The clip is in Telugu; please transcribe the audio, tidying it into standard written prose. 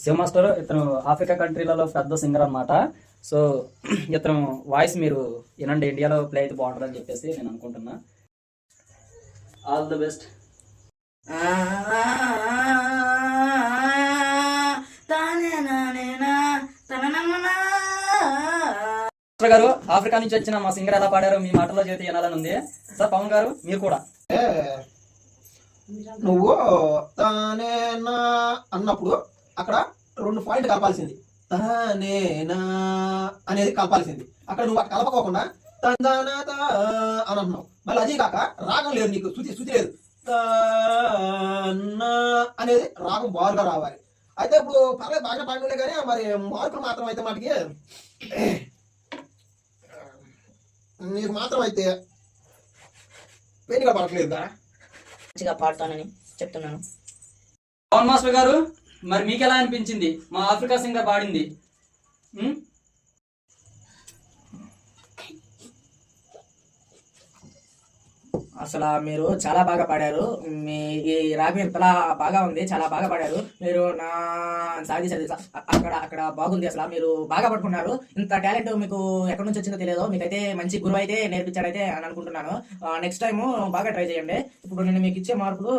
శివ మాస్టర్ ఇతను ఆఫ్రికా కంట్రీలలో పెద్ద సింగర్ అనమాట. సో ఇతను వాయిస్ మీరు వినండి, ఇండియాలో ప్లే అయితే బాగుంటుందని చెప్పేసి నేను అనుకుంటున్నా. All the best. గారు ఆఫ్రికా నుంచి వచ్చిన మా సింగర్ ఎలా పాడారో మీ మాటల్లో చేతి వినాలని ఉంది సార్. పవన్ గారు మీరు కూడా నువ్వు తానేనా అన్నప్పుడు అక్కడ 2 పాయింట్ కలపాల్సింది. తానేనా అనేది కలపాల్సింది. అక్కడ నువ్వు అక్కడ కలపకోకుండా తందానా అని అంటున్నావు. మళ్ళీ అది కాక రాగం లేదు, నీకు శృతి లేదు. అనేది రాగం బారుగా రావాలి. అయితే ఇప్పుడు పర్లేదు బాగా పాడినలే కానీ మరి మార్కులు మాత్రం అయితే మాటికి నీకు మాత్రం అయితే పెళ్లిగా పడట్లేదుగా. మంచిగా పాడతానని చెప్తున్నాను. పవన్ మాస్టర్ గారు మరి మీకు ఎలా అనిపించింది మా ఆఫ్రికా సింగర్ పాడింది? అసలు మీరు చాలా బాగా పాడారు. మీ ఈ రాగం చాలా బాగా ఉంది, చాలా బాగా పాడారు మీరు. నా సాగి అక్కడ అక్కడ బాగుంది. అసలు మీరు బాగా పడుకున్నారు. ఇంత టాలెంట్ మీకు ఎక్కడి నుంచి వచ్చిందో తెలియదు. మీకైతే మంచి గురువు అయితే నేర్పించాడైతే అని అనుకుంటున్నాను. నెక్స్ట్ టైం బాగా ట్రై చేయండి. ఇప్పుడు నేను మీకు ఇచ్చే మార్కులు